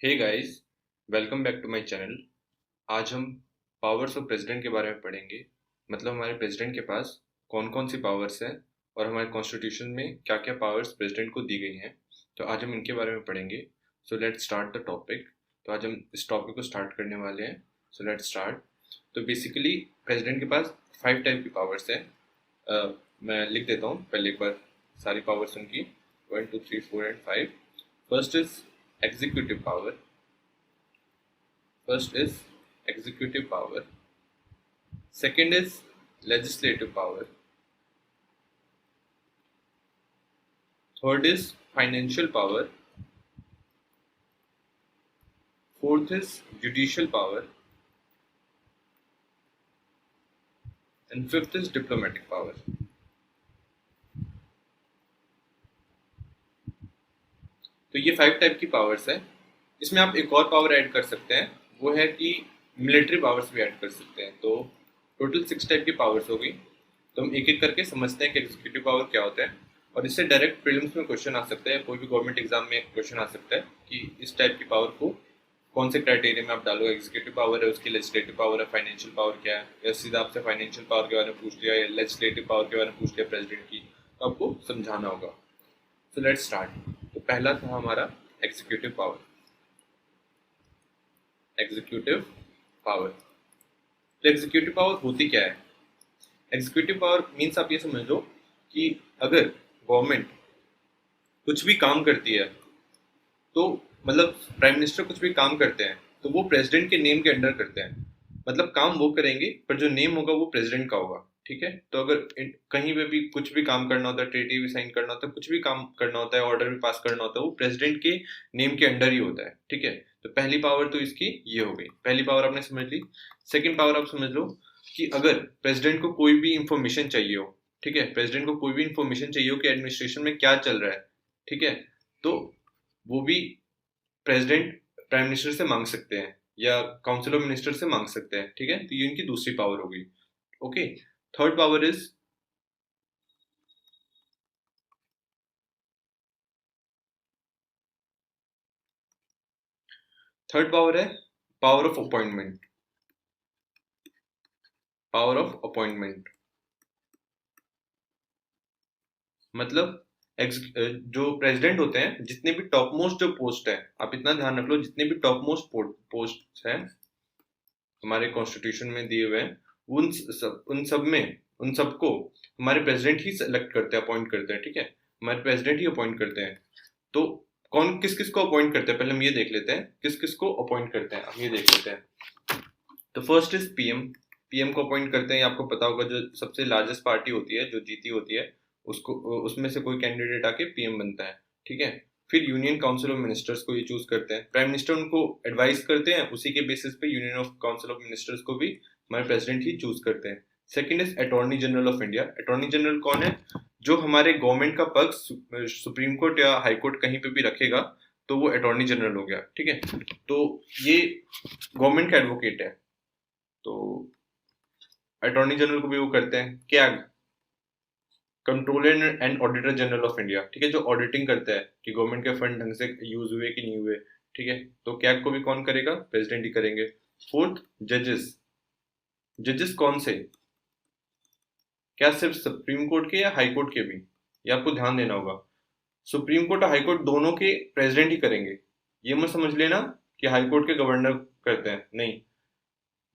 Hey guys, welcome back to my channel. आज हम powers of president के बारे में पढ़ेंगे। मतलब हमारे प्रेसिडेंट के पास कौन कौन सी पावर्स हैं और हमारे कॉन्स्टिट्यूशन में क्या क्या पावर्स प्रेसिडेंट को दी गई हैं। तो आज हम इनके बारे में पढ़ेंगे। So let's start the topic. तो आज हम इस टॉपिक को स्टार्ट करने वाले हैं। So let's start. तो बेसिकली प्रेसिडेंट के पास 5 टाइप की पावर्स हैं। मैं लिख देता हूँ पहले एक बार सारी पावर्स उनकी 1 2 3 4 and 5। First is executive power. First is executive power. Second is legislative power. Third is financial power. Fourth is judicial power. And fifth is diplomatic power. तो ये 5 टाइप की पावर्स है। इसमें आप एक और पावर ऐड कर सकते हैं, वो है कि मिलिट्री पावर्स भी ऐड कर सकते हैं। तो टोटल 6 टाइप की पावर्स होगी। तो हम एक एक करके समझते हैं कि एग्जीक्यूटिव पावर क्या होता है, और इससे डायरेक्ट प्रीलिम्स में क्वेश्चन आ सकता है। कोई भी गवर्नमेंट एग्जाम में क्वेश्चन आ सकता है कि इस टाइप की पावर को कौन से क्राइटेरिया में आप डालो। एग्जीक्यूटिव पावर है, उसकी लेजिस्लेटिव पावर है, फाइनेंशियल पावर क्या है, या सीधा आपसे फाइनेंशियल पावर के बारे में पूछ लिया या लेजिस्लेटिव पावर के बारे में पूछ लिया प्रेसिडेंट की, तो आपको समझाना होगा। So let's start. तो पहला था हमारा एग्जीक्यूटिव पावर। Executive power. तो एग्जीक्यूटिव पावर होती क्या है? एग्जीक्यूटिव पावर मीन्स आप ये समझ लो कि अगर गवर्नमेंट कुछ भी काम करती है, तो मतलब प्राइम मिनिस्टर कुछ भी काम करते हैं तो वो प्रेसिडेंट के नेम के अंडर करते हैं। मतलब काम वो करेंगे पर जो नेम होगा वो प्रेसिडेंट का होगा। ठीक है, तो अगर कहीं पे भी कुछ भी काम करना होता है, ट्रीटी भी साइन करना होता है, कुछ भी काम करना होता है, ऑर्डर भी पास करना होता है, वो प्रेसिडेंट के नेम के अंडर ही होता है। ठीक है, तो पहली पावर तो इसकी ये हो गई। पहली पावर आपने समझ ली। सेकेंड पावर आप समझ लो कि अगर प्रेसिडेंट को कोई भी इंफॉर्मेशन चाहिए हो, ठीक है, प्रेसिडेंट को कोई भी इंफॉर्मेशन चाहिए हो कि एडमिनिस्ट्रेशन में क्या चल रहा है, ठीक है, तो वो भी प्रेसिडेंट प्राइम मिनिस्टर से मांग सकते हैं या काउंसिल ऑफ मिनिस्टर से मांग सकते हैं। ठीक है, तो ये इनकी दूसरी पावर होगी। Okay, third power is third power है power of appointment. Power of appointment मतलब जो प्रेसिडेंट होते हैं, जितने भी टॉप मोस्ट जो पोस्ट है, आप इतना ध्यान रख लो, जितने भी टॉप मोस्ट पोस्ट हैं हमारे कॉन्स्टिट्यूशन में दिए हुए हैं, उन सबको हमारे प्रेसिडेंट ही सेलेक्ट करते हैं, अपॉइंट करते हैं। ठीक है, हमारे प्रेसिडेंट ही अपॉइंट करते हैं। तो कौन किस किस को अपॉइंट करते हैं, पहले हम ये देख लेते हैं किस किस को अपॉइंट करते हैं। हम ये देख लेते हैं। तो फर्स्ट इज पीएम। पीएम को अपॉइंट करते हैं, आपको पता होगा, जो सबसे लार्जेस्ट पार्टी होती है, जो जीती होती है, उसको उसमें से कोई कैंडिडेट आके पीएम बनता है। ठीक है, फिर यूनियन काउंसिल ऑफ मिनिस्टर्स को ये चूज करते हैं। प्राइम मिनिस्टर उनको एडवाइस करते हैं, उसी के बेसिस पे union of council of ministers को भी हमारे प्रेसिडेंट ही चूज करते हैं। Second is attorney general of India. Attorney general कौन है? जो हमारे गवर्नमेंट का पक्ष सुप्रीम कोर्ट या हाई कोर्ट कहीं पे भी रखेगा, तो वो अटॉर्नी जनरल हो गया। ठीक है, तो ये गवर्नमेंट का एडवोकेट है। तो अटॉर्नी जनरल को भी वो करते हैं क्या, controller and auditor general of India. ठीक है, जो ऑडिटिंग करता है कि गवर्नमेंट के फंड ढंग से यूज हुए कि नहीं हुए। ठीक है, तो कैग को भी कौन करेगा? प्रेसिडेंट ही करेंगे। फोर्थ, जजेस। जजेस कौन से? क्या सिर्फ सुप्रीम कोर्ट के या हाई कोर्ट के भी? ये आपको ध्यान देना होगा। सुप्रीम कोर्ट और हाई कोर्ट दोनों के प्रेसिडेंट ही करेंगे। ये मत समझ लेना कि हाई कोर्ट के गवर्नर करते हैं, नहीं।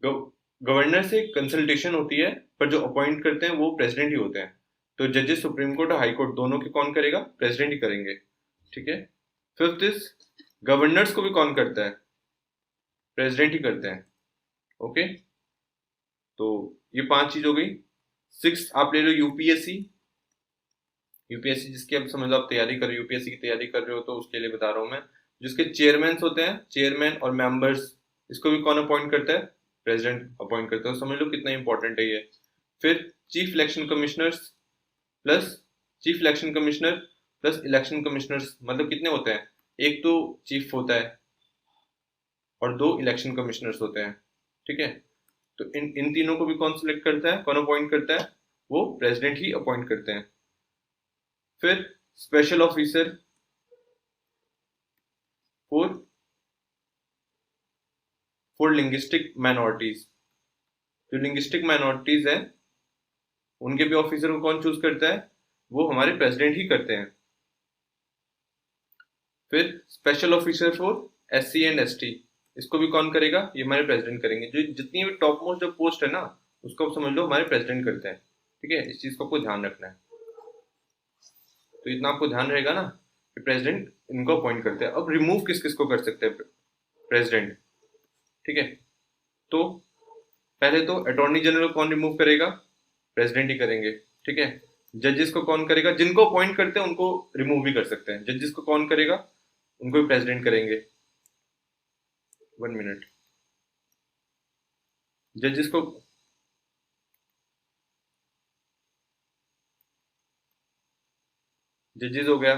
गवर्नर से कंसल्टेशन होती है, पर जो अपॉइंट करते हैं वो प्रेसिडेंट ही होते हैं। तो जजेस सुप्रीम कोर्ट और हाई कोर्ट दोनों के कौन करेगा? प्रेसिडेंट ही करेंगे। ठीक है, फिफ्थ इज गवर्नर्स को भी कौन करता है? प्रेसिडेंट ही करते हैं। ओके, तो ये 5 चीज हो गई। सिक्स आप ले लो यूपीएससी। यूपीएससी जिसकी अब समझ लो आप तैयारी कर रहे हो, यूपीएससी की तैयारी कर रहे हो, तो उसके लिए बता रहा हूँ मैं। जिसके चेयरमैन होते हैं, चेयरमैन और मेंबर्स, इसको भी कौन अपॉइंट करता है? प्रेसिडेंट अपॉइंट करता है। समझ लो कितना इंपॉर्टेंट है ये। फिर chief election commissioners plus chief election commissioner plus election commissioners, मतलब कितने होते हैं? एक तो चीफ होता है और 2 इलेक्शन कमिश्नर्स होते हैं। ठीक है, तो इन इन तीनों को भी कौन सिलेक्ट करता है, कौन अपॉइंट करता है? वो प्रेसिडेंट ही अपॉइंट करते हैं। फिर special officer 4, for linguistic minorities, जो लिंग्विस्टिक माइनॉरिटीज हैं उनके भी ऑफिसर को कौन चूज करता है? वो हमारे प्रेसिडेंट ही करते हैं। फिर special officer for SC and ST, इसको भी कौन करेगा? ये हमारे प्रेसिडेंट करेंगे। जो जितनी भी टॉप मोस्ट जो पोस्ट है ना, उसको आप समझ लो हमारे प्रेसिडेंट करते हैं। ठीक है, इस चीज को आपको ध्यान रखना है। तो इतना आपको ध्यान रहेगा ना कि प्रेसिडेंट इनको अपॉइंट करते हैं। अब रिमूव किस किस को कर सकते हैं प्रेसिडेंट? ठीक है, तो पहले तो अटॉर्नी जनरल कौन रिमूव करेगा? प्रेसिडेंट ही करेंगे। ठीक है, जजेस को कौन करेगा? जिनको अपॉइंट करते हैं उनको रिमूव भी कर सकते हैं। जजेस को कौन करेगा? उनको भी प्रेसिडेंट करेंगे। 1 मिनट। जजेस को जजेस हो गया,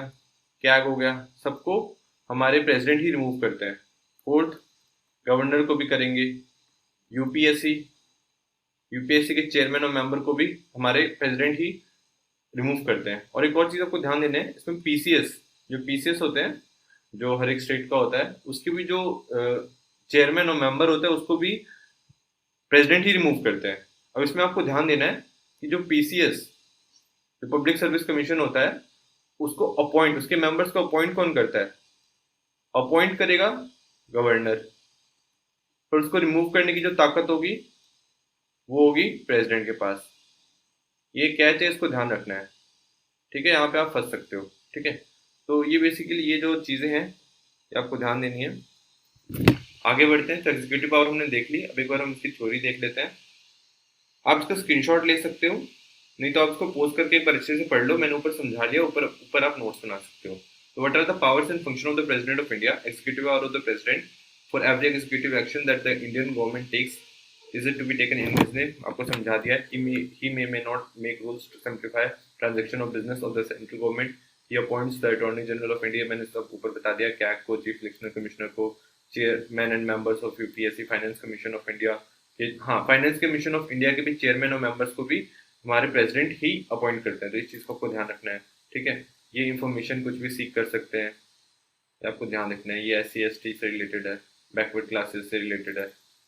कैग हो गया, सबको हमारे प्रेसिडेंट ही रिमूव करते हैं। फोर्थ, गवर्नर को भी करेंगे। यूपीएससी यूपीएससी के चेयरमैन और मेंबर को भी हमारे प्रेसिडेंट ही रिमूव करते हैं। और एक और चीज आपको ध्यान देना है, इसमें पीसीएस, जो पीसीएस होते हैं, जो हर एक स्टेट का होता है, उसके भी जो चेयरमैन और मेंबर होते हैं उसको भी प्रेसिडेंट ही रिमूव करते हैं। अब इसमें आपको ध्यान देना है कि जो पीसीएस, जो पब्लिक सर्विस कमीशन होता है, उसको अपॉइंट, उसके मेंबर्स को अपॉइंट कौन करता है? अपॉइंट करेगा गवर्नर। पर उसको रिमूव करने की जो ताकत होगी वो होगी प्रेसिडेंट के पास। ये कैच है, इसको ध्यान रखना है। ठीक है, यहाँ पे आप फंस सकते हो। ठीक है, तो ये बेसिकली ये जो चीजें हैं ये आपको ध्यान देनी है। आगे बढ़ते हैं। तो एग्जीक्यूटिव पावर हमने देख ली, अब एक बार हम इसकी थ्योरी देख लेते हैं। आप इसका स्क्रीनशॉट ले सकते हो, नहीं तो आप इसको पोस्ट करके एक बार अच्छे से पढ़ लो। मैंने ऊपर समझा लिया, ऊपर ऊपर आप नोट्स बना सकते हो। तो what are the powers and function of the president of India? Executive power of the president for every executive action that the Indian government takes is it to be taken in his name. आपको समझा दिया है। He may not make rules to simplify transaction of business of the central government. He appoints the attorney general of India, मैंने सब ऊपर बता दिया। CAG को, चीफ इलेक्शन कमिश्नर को, chairman and members of UPSC, finance commission of India, हाँ finance commission of India के भी चेयरमैन और मेंबर्स को भी हमारे प्रेसिडेंट ही अपॉइंट करते हैं। तो इस चीज को आपको ध्यान रखना है। ठीक है, ये इंफॉर्मेशन कुछ भी सीख कर सकते हैं, आपको ध्यान रखना है। ये SC ST से रिलेटेड है, बैकवर्ड क्लासेस से रिलेटेड है,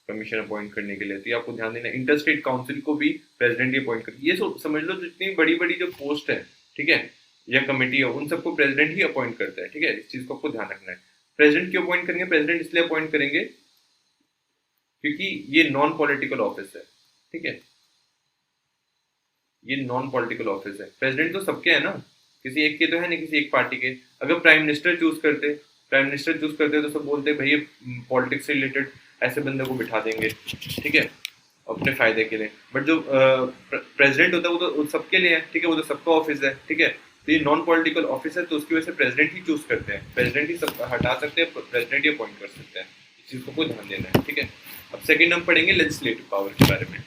कमीशन अपॉइंट करने के लिए। तो ये आपको ध्यान देना है। इंटर स्टेट काउंसिल को भी प्रेसिडेंट ही अपॉइंट करते, ये समझ लो जितनी बड़ी बड़ी जो पोस्ट है, ठीक है, या कमेटी है, उन सबको प्रेसिडेंट ही अपॉइंट करता है। ठीक है, इस चीज को आपको ध्यान रखना है। प्रेसिडेंट क्यों अपॉइंट करेंगे? प्रेसिडेंट इसलिए अपॉइंट करेंगे क्योंकि ये नॉन पॉलिटिकल ऑफिस है। ठीक है, ये नॉन पॉलिटिकल ऑफिस है। प्रेसिडेंट तो सबके है ना, किसी एक के तो है नहीं, किसी एक पार्टी के। अगर प्राइम मिनिस्टर चूज करते तो सब बोलते भैया पॉलिटिक्स से रिलेटेड ऐसे बंदे को बिठा देंगे, ठीक है, अपने फायदे के लिए। बट जो प्रेसिडेंट होता है वो तो सबके लिए है। ठीक है, वो तो सबका ऑफिस है। ठीक है, तो ये नॉन पॉलिटिकल ऑफिस है, तो उसकी वजह से प्रेसिडेंट ही चूज करते हैं, प्रेसिडेंट ही सब हटा सकते हैं, प्रेसिडेंट ही अपॉइंट कर सकते हैं। इस चीज को ध्यान देना है। ठीक है, अब सेकंड हम पढ़ेंगे लेजिस्लेटिव पावर के बारे में।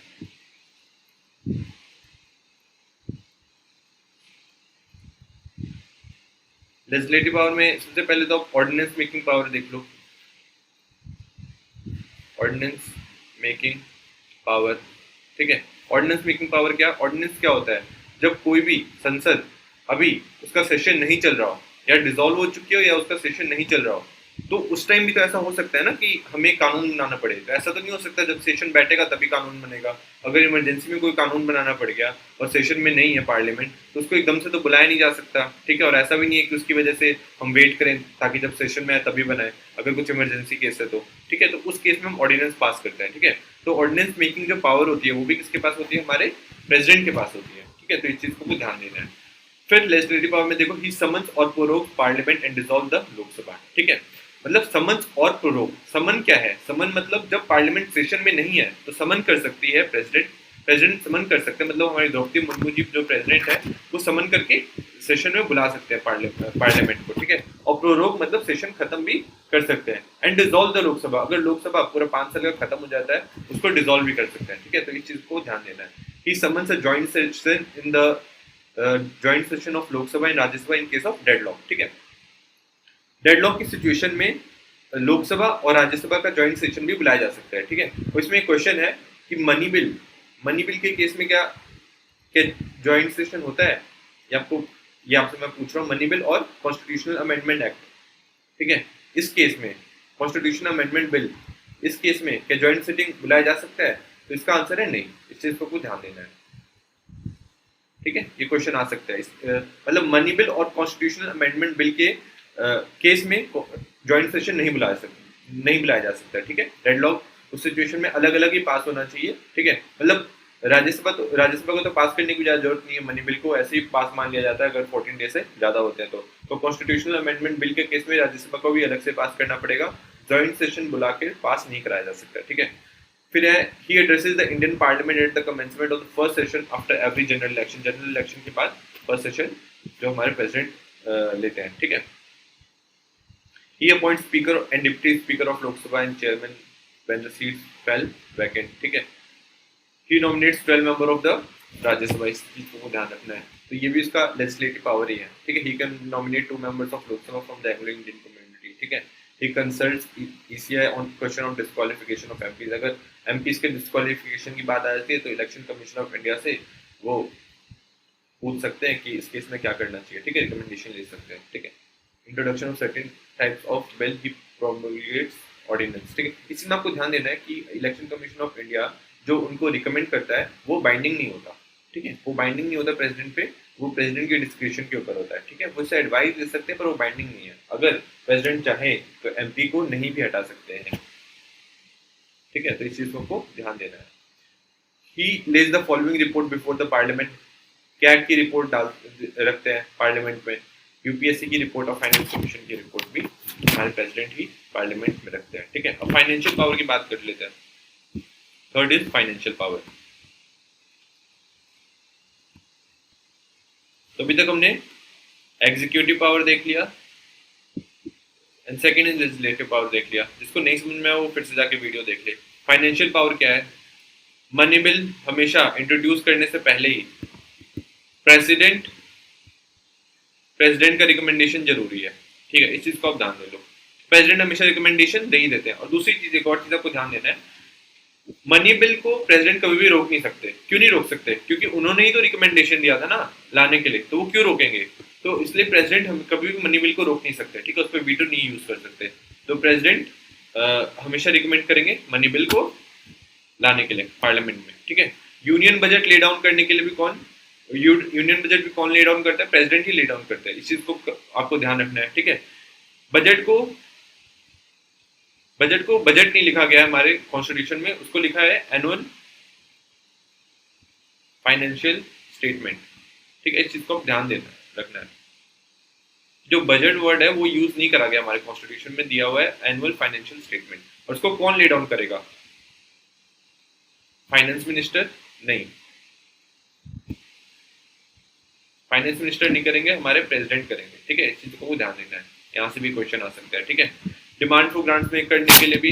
लेजिस्लेटिव पावर में सबसे पहले तो आप ऑर्डिनेंस मेकिंग पावर देख लो। ऑर्डिनेंस मेकिंग पावर, ठीक है, ऑर्डिनेंस मेकिंग पावर क्या? ऑर्डिनेंस क्या होता है? जब कोई भी संसद, अभी उसका सेशन नहीं चल रहा हो, या डिसॉल्व हो चुकी हो, या उसका सेशन नहीं चल रहा हो, तो उस टाइम भी तो ऐसा हो सकता है ना कि हमें कानून बनाना पड़े। तो ऐसा तो नहीं हो सकता जब सेशन बैठेगा तभी कानून बनेगा। अगर इमरजेंसी में कोई कानून बनाना पड़ गया और सेशन में नहीं है पार्लियामेंट, तो उसको एकदम से तो बुलाया नहीं जा सकता। ठीक है, और ऐसा भी नहीं है कि उसकी वजह से हम वेट करें ताकि जब सेशन में आए तभी बनाए, अगर कुछ इमरजेंसी केस है तो। ठीक है, तो उस केस में हम ऑर्डिनेंस पास करते हैं। ठीक है, तो ऑर्डिनेंस मेकिंग जो पावर होती है वो भी किसके पास होती है? हमारे प्रेसिडेंट के पास होती है। ठीक है, तो इस चीज को ध्यान देना है। फिर लेजिस्लेटिव पावर में देखो, ही समन्स और prorogue parliament and dissolve the Lok Sabha. ठीक है, मतलब समन्स और प्रोरोग। समन क्या है? समन मतलब जब पार्लियामेंट सेशन में नहीं है तो समन कर सकती है प्रेसिडेंट समन कर सकते हैं। मतलब हमारी द्रौपदी मुर्मू जी जो प्रेसिडेंट है वो समन करके सेशन में बुला सकते हैं पार्लियामेंट को। ठीक है, और प्रोरोग मतलब सेशन खत्म भी कर सकते हैं। एंड डिसॉल्व द लोकसभा, अगर लोकसभा पूरा 5 साल का खत्म हो जाता है उसको डिसॉल्व भी कर सकते हैं। ठीक है, तो इस चीज को ध्यान देना है। He summons a joint session in the joint session of Lok Sabha and Rajya Sabha in case of deadlock. ठीक है, डेडलॉक की सिचुएशन में लोकसभा और राज्यसभा का जॉइंट सेशन भी बुलाया जा सकता है। ठीक है, तो इसमें एक क्वेश्चन है कि मनी बिल के केस में क्या जॉइंट सेशन होता है? ये आपसे मैं पूछ रहा हूँ, मनी बिल और कॉन्स्टिट्यूशनल अमेंडमेंट एक्ट। ठीक है, इस केस में कॉन्स्टिट्यूशनल अमेंडमेंट बिल इस केस में क्या ज्वाइंट सिटिंग बुलाया जा सकता है? तो इसका आंसर है नहीं, इस चीज को ध्यान देना है। ठीक है, ये क्वेश्चन आ सकता है मतलब मनी बिल और कॉन्स्टिट्यूशनल अमेंडमेंट बिल के केस में ज्वाइंट सेशन नहीं बुलाया जा सकता। ठीक है, डेडलॉक उस सिचुएशन में अलग अलग ही पास होना चाहिए। ठीक है, मतलब राज्यसभा को तो पास करने की जरूरत नहीं है, मनी बिल को ऐसे ही पास मान लिया जाता है अगर 14 डेज से ज्यादा होते हैं तो कॉन्स्टिट्यूशनल अमेंडमेंट बिल के केस में राज्यसभा को भी अलग से पास करना पड़ेगा, ज्वाइंट सेशन बुला के पास नहीं कराया जा सकता। ठीक है, फिर है he addresses the Indian parliament at the commencement of the first session after every general election के बाद फर्स्ट सेशन जो हमारे प्रेसिडेंट लेते हैं। ठीक है, he appoint speaker and deputy speaker of Lok Sabha and chairman when the seats fell vacant. ठीक है, he nominates 12 member of the Rajya Sabha, इस चीज को ध्यान रखना है। तो ये भी इसका लेजिस्लेटिव पावर ही है। ठीक है, he can nominate 2 members of Lok Sabha from the Anglo Indian community. ठीक है, he consults ECI on question of disqualification of MPs। अगर MPs के डिस्क्वालिफिकेशन की बात आ जाती है तो इलेक्शन कमीशन ऑफ इंडिया से वो पूछ सकते हैं कि इस केस में क्या करना चाहिए। ठीक है, रिकमेंडेशन ले सकते हैं। ठीक है, introduction of certain types of bill he promulgates ordinance. ठीक है, इसी में आपको ध्यान देना है कि इलेक्शन कमीशन ऑफ इंडिया जो उनको रिकमेंड करता है वो बाइंडिंग नहीं होता। ठीक है, वो बाइंडिंग नहीं होता प्रेसिडेंट पे, वो प्रेसिडेंट के डिस्क्रिप्शन के ऊपर होता है। ठीक है, वो इससे एडवाइस दे सकते हैं पर वो बाइंडिंग नहीं है। अगर प्रेसिडेंट चाहे तो एमपी को नहीं भी हटा सकते हैं। ठीक है, तो इस चीज को ध्यान देना है। He lays the following report before the parliament. CAG की रिपोर्ट डाल रखते हैं पार्लियामेंट में, यूपीएससी की रिपोर्ट और फाइनेंस कमीशन की रिपोर्ट भी हमारे प्रेसिडेंट ही पार्लियामेंट में रखते हैं। ठीक है, अब फाइनेंशियल पावर की बात कर लेते हैं। Third is financial power. तो अभी तक हमने एग्जीक्यूटिव पावर देख लिया and second is legislative power देख लिया। जिसको नहीं समझ में आया वो फिर से जाके वीडियो देख ले। फाइनेंशियल पावर क्या है? मनी बिल हमेशा इंट्रोड्यूस करने से पहले ही प्रेसिडेंट का रिकमेंडेशन जरूरी है। ठीक है, इस चीज को आप ध्यान दे लो। प्रेसिडेंट हमेशा रिकमेंडेशन दे ही देते हैं। और दूसरी चीज, एक और चीज आपको ध्यान देना है, मनी बिल को प्रेसिडेंट कभी भी रोक नहीं सकते। क्यों नहीं रोक सकते? क्योंकि उन्होंने ही तो रिकमेंडेशन दिया था ना लाने के लिए, तो वो क्यों रोकेंगे? तो इसलिए प्रेसिडेंट हम कभी भी मनी बिल को रोक नहीं सकते। ठीक है, उस पर वीटो नहीं यूज कर सकते। तो प्रेसिडेंट हमेशा रिकमेंड करेंगे मनी बिल को लाने के लिए पार्लियामेंट में। ठीक है, यूनियन बजट ले डाउन करने के लिए भी यूनियन बजट भी कौन ले डाउन करता है? प्रेसिडेंट ही ले डाउन करता है। इस चीज को आपको ध्यान रखना है। ठीक है, बजट को बजट नहीं लिखा गया है हमारे कॉन्स्टिट्यूशन में, उसको लिखा है एनुअल फाइनेंशियल स्टेटमेंट। ठीक है, इस चीज को ध्यान रखना है। जो बजट वर्ड है वो यूज नहीं करा गया हमारे कॉन्स्टिट्यूशन में, दिया हुआ है एनुअल फाइनेंशियल स्टेटमेंट। और उसको कौन ले डाउन करेगा? फाइनेंस मिनिस्टर नहीं, फाइनेंस मिनिस्टर नहीं करेंगे, हमारे प्रेसिडेंट करेंगे। ठीक है, इस चीज को ध्यान देना है, यहाँ से भी क्वेश्चन आ सकता है। ठीक है, डिमांड फॉर ग्रांट्स में करने के लिए भी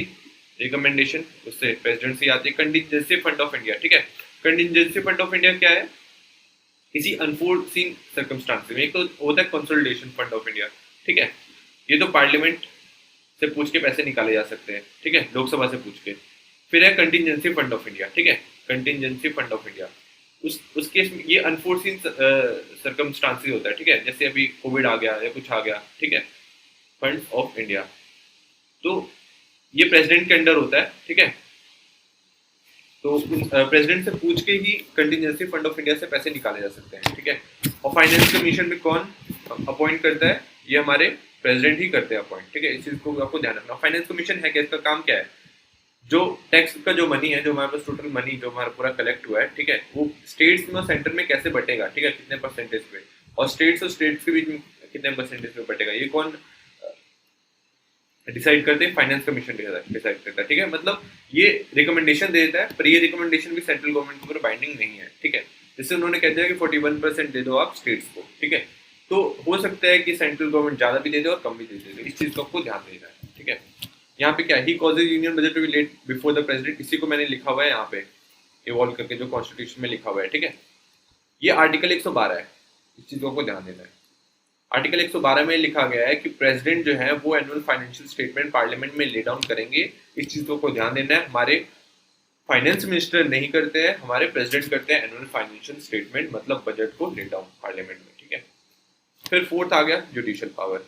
रिकमेंडेशन उससे प्रेसिडेंट से आती है। Contingency fund of India. ठीक है, कंटिजेंसी फंड ऑफ इंडिया क्या है? किसी अनफोर्सीन सर्कमस्टांस में। एक तो होता है कंसोलिडेशन फंड ऑफ इंडिया। ठीक है, ये तो पार्लियामेंट से पूछ के पैसे निकाले जा सकते हैं। ठीक है, लोकसभा से पूछ के। फिर है कंटिजेंसी फंड ऑफ इंडिया। ठीक है, कंटिजेंसी फंड ऑफ इंडिया उस केस में ये अनफोर्सीन सर्कमस्टांसेस होता है। ठीक है, जैसे अभी कोविड आ गया या कुछ आ गया। ठीक है, फंड ऑफ इंडिया तो ये प्रेसिडेंट के अंडर होता है। ठीक है, तो प्रेसिडेंट से पूछ के ही कंटिजेंसी फंड ऑफ इंडिया से पैसे निकाले जा सकते हैं। ठीक है, और फाइनेंस कमीशन में कौन अपॉइंट करता है? ये हमारे प्रेसिडेंट ही करते हैं अपॉइंट। ठीक है, इस चीज को आपको ध्यान रखना। फाइनेंस कमीशन है क्या? इसका काम क्या है? जो टैक्स का जो मनी है, जो हमारे पास टोटल मनी जो हमारा पूरा कलेक्ट हुआ है, ठीक है, वो स्टेट्स में सेंटर में कैसे बटेगा? ठीक है, कितने परसेंटेज पे, और स्टेट्स के बीच में कितने परसेंटेज पे बटेगा, ये कौन डिसाइड करते हैं? फाइनेंस कमीशन डिसाइड करता है। ठीक है, मतलब ये रिकमेंडेशन दे देता है, पर ये रिकमेंडेशन भी सेंट्रल गवर्नमेंट के ऊपर बाइंडिंग नहीं है। ठीक है, जैसे उन्होंने कह दिया कि 41% दे दो आप स्टेट्स को। ठीक है, तो हो सकता है कि सेंट्रल गवर्नमेंट ज्यादा भी दे दे और कम भी दे दे। इस चीज को आपको ध्यान देना है। ठीक है, यहाँ पे क्या, he causes union budget to be laid before the president, इसी को मैंने लिखा हुआ है यहाँ पे इवॉल्व करके, जो कॉन्स्टिट्यूशन में लिखा हुआ है। ठीक है, ये आर्टिकल 112 है, इस चीज को ध्यान देना है। आर्टिकल 112 में लिखा गया है कि प्रेसिडेंट जो है वो एनुअल फाइनेंशियल स्टेटमेंट पार्लियामेंट में ले डाउन करेंगे। इस चीज को ध्यान देना है। हमारे फाइनेंस मिनिस्टर नहीं करते हैं, हमारे प्रेसिडेंट करते हैं एनुअल फाइनेंशियल स्टेटमेंट, मतलब बजट को ले डाउन पार्लियामेंट में। ठीक है, फिर फोर्थ आ गया जुडिशियल पावर।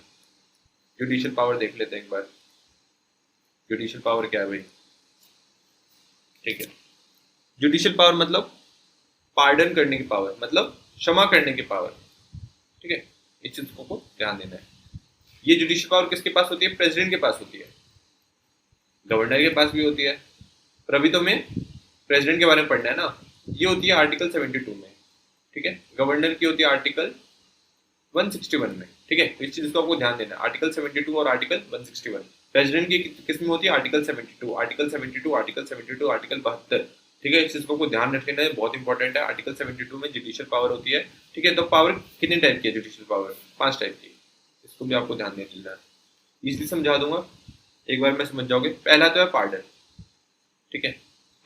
जुडिशियल पावर देख लेते हैं एक बार। जुडिशियल पावर क्या है भाई? ठीक है। जुडिशियल पावर मतलब पार्डन करने की पावर, मतलब क्षमा करने की पावर, ठीक है। इस चीज को ध्यान देना है। ये जुडिशियल पावर किसके पास होती है? प्रेसिडेंट के पास होती है, गवर्नर के पास भी होती है, पर अभी तो हमें प्रेसिडेंट के बारे में पढ़ना है ना। ये होती है आर्टिकल 72 में, ठीक है। गवर्नर की होती है आर्टिकल 161 में, ठीक है। तो इस चीज को आपको ध्यान देना है, आर्टिकल 72 और आर्टिकल 161। प्रेसिडेंट की किस में होती है? आर्टिकल 72, आर्टिकल 72, आर्टिकल 72, आर्टिकल 72, ठीक है। इस चीज को आपको ध्यान रखना है, बहुत इंपॉर्टेंट है। आर्टिकल 72 में जुडिशियल पावर होती है, ठीक है। तो पावर कितने टाइप की है जुडिशियल पावर? 5 टाइप की, इसको भी आपको ध्यान देना है। इसलिए समझा दूंगा, एक बार में समझ जाओगे। पहला तो है पार्डन, ठीक है।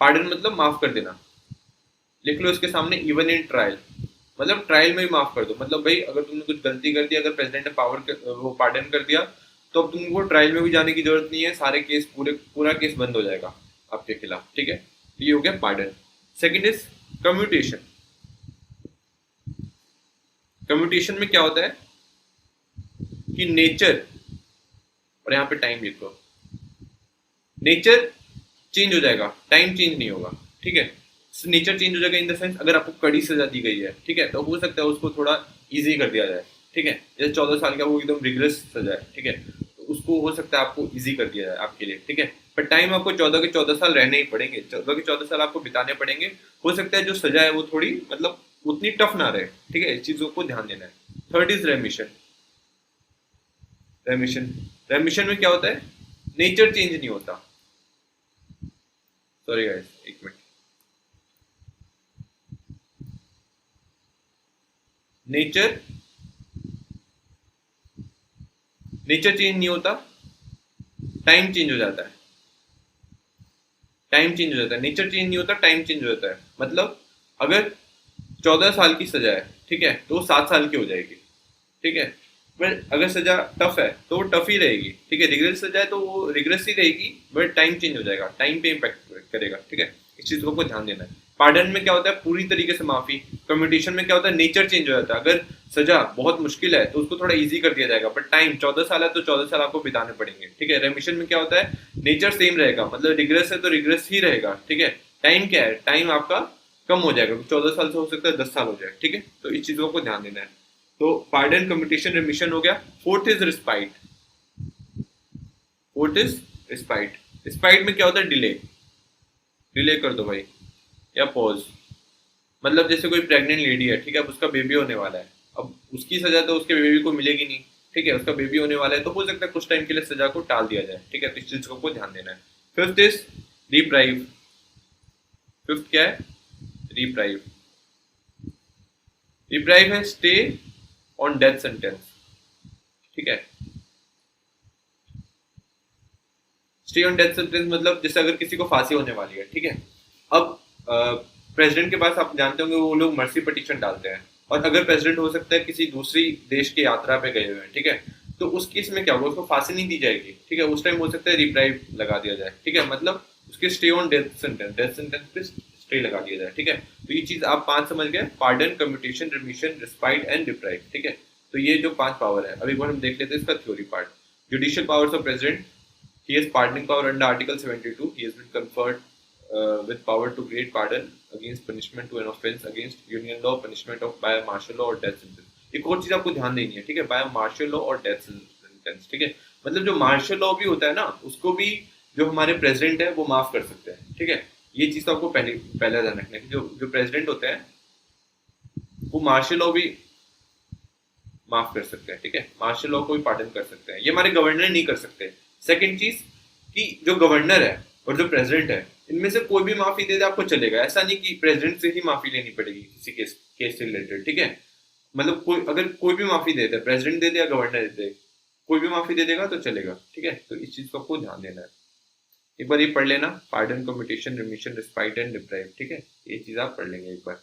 पार्डन मतलब माफ कर देना, लिख लो इसके सामने इवन इन ट्रायल, मतलब ट्रायल में भी माफ कर दो। मतलब भाई अगर तुमने कुछ गलती कर दी, अगर प्रेसिडेंट ने वो पार्डन कर दिया, तो अब तुमको ट्रायल में भी जाने की जरूरत नहीं है, सारे केस पूरा केस बंद हो जाएगा आपके खिलाफ, ठीक है। तो ये हो गया pardon. Second is commutation. Commutation में क्या होता है कि नेचर, और यहाँ पे टाइम लिखो, नेचर चेंज हो जाएगा, टाइम चेंज नहीं होगा, ठीक है। नेचर चेंज हो जाएगा इन द सेंस, अगर आपको कड़ी सजा दी गई है, ठीक है, तो हो सकता है उसको थोड़ा इजी कर दिया जाए, ठीक है। जैसे 14 साल का वो एकदम रिग्रेस सजा है, ठीक है, तो उसको हो सकता है आपको इजी कर दिया जाए आपके लिए, ठीक है। पर टाइम आपको 14 के 14 साल रहने ही पड़ेंगे, 14 के 14 साल आपको बिताने पड़ेंगे। हो सकता है जो सजा है वो थोड़ी मतलब उतनी टफ ना रहे, ठीक है। इस चीजों को ध्यान देना है। Third is रेमिशन। रेमिशन, रेमिशन में क्या होता है? नेचर चेंज नहीं होता। सॉरी गाइस, एक मिनट। नेचर नेचर चेंज नहीं होता, टाइम चेंज हो जाता है। टाइम चेंज हो जाता है, नेचर चेंज नहीं होता, टाइम चेंज हो जाता है। मतलब अगर 14 साल की सजा है, ठीक है, तो वो 7 साल की हो जाएगी, ठीक है। पर अगर सजा टफ है तो वो टफ ही रहेगी, ठीक है। रिग्रेस सजा है तो वो रिग्रेस ही रहेगी, बट टाइम चेंज हो जाएगा, टाइम पे इम्पैक्ट करेगा, ठीक है। इस चीज को ध्यान देना है। पार्डन में क्या होता है? पूरी तरीके से माफी। कम्यूटेशन में क्या होता है? नेचर चेंज हो जाता है। अगर सजा बहुत मुश्किल है तो उसको थोड़ा इजी कर दिया जाएगा, बट टाइम 14 साल है तो 14 साल आपको बिताने पड़ेंगे, ठीक है। रेमिशन में क्या होता है? नेचर सेम रहेगा, मतलब रिग्रेस है तो रिग्रेस ही रहेगा, ठीक है। टाइम क्या है? टाइम आपका कम हो जाएगा, 14 साल से हो सकता है 10 साल हो जाए, ठीक है। तो इस चीजों को ध्यान देना है। तो पार्डन, कम्यूटेशन, रिमिशन हो गया। Fourth is respite. Fourth is respite. Respite में क्या होता है? डिले। डिले कर दो भाई, या पॉज। मतलब जैसे कोई प्रेग्नेंट लेडी है, ठीक है, अब उसका बेबी होने वाला है, अब उसकी सजा तो उसके बेबी को मिलेगी नहीं, ठीक है। उसका बेबी होने वाला है तो हो सकता है कुछ टाइम के लिए सजा को टाल दिया जाए, ठीक है। तो इस चीज को ध्यान देना है। Fifth is reprieve. फिफ्थ क्या है? रिप्राइव। रिप्राइव है स्टे ऑन डेथ सेंटेंस, ठीक है। स्टे ऑन डेथ सेंटेंस मतलब जैसे अगर किसी को फांसी होने वाली है, ठीक है, अब प्रेसिडेंट के पास आप जानते होंगे वो लोग मर्सी पिटीशन डालते हैं, और अगर प्रेसिडेंट हो सकता है किसी दूसरी देश की यात्रा पे गए हुए हैं, ठीक है, तो उस केस में क्या होगा? उसको फांसी नहीं दी जाएगी, ठीक है। उस टाइम हो सकता है रिप्राइव लगा दिया जाए, ठीक है। मतलब उसके स्टे ऑन डेथ सेंटेंस पे स्टे लगा दिया जाए, ठीक है। तो ये चीज आप 5 समझ गए, pardon, commutation, remission, respite and reprieve, ठीक है। तो ये जो 5 पावर है, अभी एक बार हम देख लेते हैं इसका theory part. Judicial powers of president, he has pardoning power under Article 72. He has been conferred with power to grant pardon against punishment to an offence against union law, punishment of by martial law or death sentence. एक और चीज आपको ध्यान देनी है, ठीक है, bye martial law और डेथ सेंटेंस, ठीक है। मतलब जो मार्शल लॉ भी होता है ना, उसको भी जो हमारे प्रेसिडेंट है वो माफ कर सकते हैं, ठीक है। ये चीज तो आपको पहले ध्यान रखना है कि जो जो प्रेसिडेंट होते हैं वो मार्शल लॉ भी माफ कर सकते हैं, ठीक है। मार्शल लॉ को भी पार्डन कर सकते हैं, ये हमारे गवर्नर नहीं कर सकते। सेकंड चीज कि जो गवर्नर है और जो प्रेसिडेंट है, इनमें से कोई भी माफी दे दे आपको चलेगा। ऐसा नहीं कि प्रेसिडेंट से ही माफी लेनी पड़ेगी किसी केस से रिलेटेड, ठीक है। मतलब कोई अगर कोई भी माफी दे दे, प्रेसिडेंट दे दे या गवर्नर दे दे, कोई भी माफी दे देगा तो चलेगा, ठीक है। तो इस चीज को आपको ध्यान देना है। एक बार ये पढ़ लेना, pardon, commutation, remission, respite and reprieve, ठीक है। ये चीज आप पढ़ लेंगे एक बार।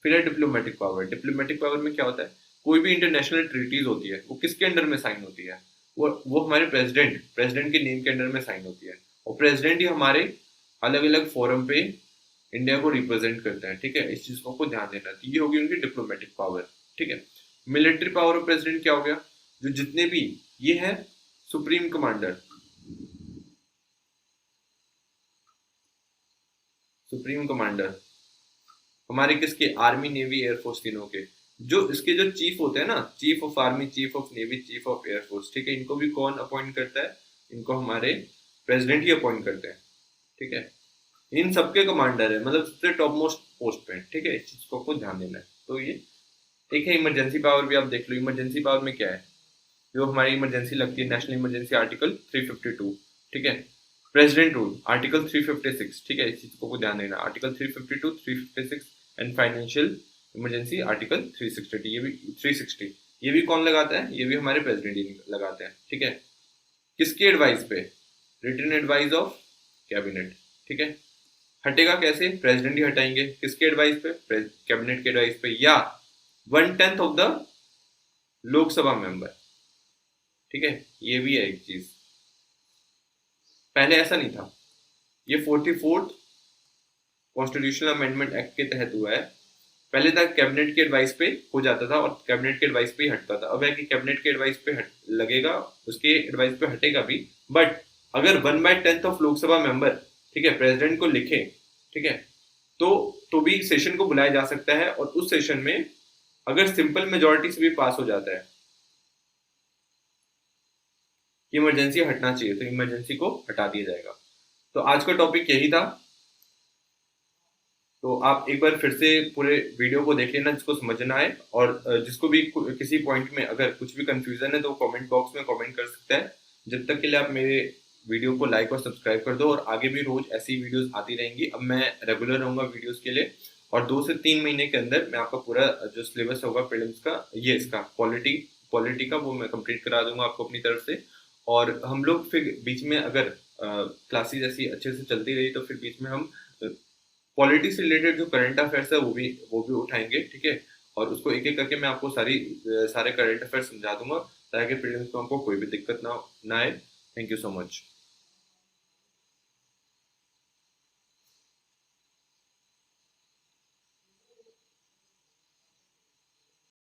फिर है डिप्लोमेटिक पावर। डिप्लोमेटिक पावर में क्या होता है? कोई भी इंटरनेशनल ट्रीटीज होती है वो किसके अंडर में साइन होती है? वो हमारे प्रेसिडेंट के नेम के अंडर में साइन होती है, और प्रेसिडेंट ही हमारे अलग अलग फोरम पे इंडिया को रिप्रेजेंट करता है, ठीक है। इस चीज को ध्यान देना। तो ये होगी उनकी डिप्लोमेटिक पावर, ठीक है। मिलिट्री पावर ऑफ प्रेसिडेंट क्या हो गया? जो जितने भी ये है सुप्रीम कमांडर, सुप्रीम कमांडर हमारे किसके, आर्मी नेवी एयरफोर्स तीनों के। जो इसके जो चीफ होते हैं ना, chief of army, chief of navy, chief of air force, ठीक है, इनको भी कौन अपॉइंट करता है, इनको हमारे प्रेसिडेंट ही अपॉइंट करते हैं, ठीक है। इन सबके कमांडर है, मतलब सबसे टॉप मोस्ट पोस्ट पे है, ठीक है, इस चीज को आपको ध्यान देना है। तो ये एक है इमरजेंसी पावर, भी आप देख लो इमरजेंसी पावर में क्या है, जो हमारी इमरजेंसी लगती है, नेशनल इमरजेंसी आर्टिकल 352, ठीक है। प्रेसिडेंट रूल आर्टिकल 356, ठीक है, इस चीज को ध्यान देना, article 352, 356 and financial emergency article 360, ये भी 360, ये भी कौन लगाता है, ये भी हमारे प्रेसिडेंट ही लगाते हैं, ठीक है। किसके एडवाइस पे, रिटन एडवाइस ऑफ कैबिनेट, ठीक है। हटेगा कैसे, प्रेसिडेंट ही हटाएंगे, किसके एडवाइस पे, कैबिनेट के एडवाइस पे, या 1/10 ऑफ द लोकसभा मेंबर, ठीक है। ये भी है एक चीज, पहले ऐसा नहीं था, ये 44th कॉन्स्टिट्यूशनल अमेंडमेंट एक्ट के तहत हुआ है। पहले तक कैबिनेट के एडवाइस पे हो जाता था और कैबिनेट के एडवाइस पे ही हटता था। अब है कि कैबिनेट के एडवाइस पे लगेगा, उसके एडवाइस पे हटेगा भी, बट अगर 1/10 ऑफ लोकसभा मेंबर, ठीक है, प्रेसिडेंट को लिखे, ठीक है, तो भी सेशन को बुलाया जा सकता है, और उस सेशन में अगर सिंपल मेजोरिटी से भी पास हो जाता है कि इमरजेंसी हटना चाहिए, तो इमरजेंसी को हटा दिया जाएगा। तो आज का टॉपिक यही था। तो आप एक बार फिर से पूरे वीडियो को देख लेना जिसको समझना है, और जिसको भी किसी पॉइंट में अगर कुछ भी कंफ्यूजन है तो कमेंट बॉक्स में कमेंट कर सकता है। जब तक के लिए आप मेरे वीडियो को लाइक और सब्सक्राइब कर दो, और आगे भी रोज ऐसी वीडियोस आती रहेंगी। अब मैं रेगुलर रहूंगा वीडियोस के लिए, और 2 से 3 महीने के अंदर मैं आपका पूरा जो सिलेबस होगा प्रीलिम्स का, ये इसका पॉलिटी का, वो मैं कंप्लीट करा दूंगा आपको अपनी तरफ से। और हम लोग फिर बीच में अगर क्लासेस ऐसी अच्छे से चलती रही तो फिर बीच में हम पॉलिटिक्स से रिलेटेड जो करंट अफेयर्स है वो भी उठाएंगे, ठीक है। और उसको एक एक करके मैं आपको सारे करंट अफेयर्स समझा दूंगा, ताकि प्रीलिम्स में आपको कोई भी दिक्कत ना आए। Thank you so much.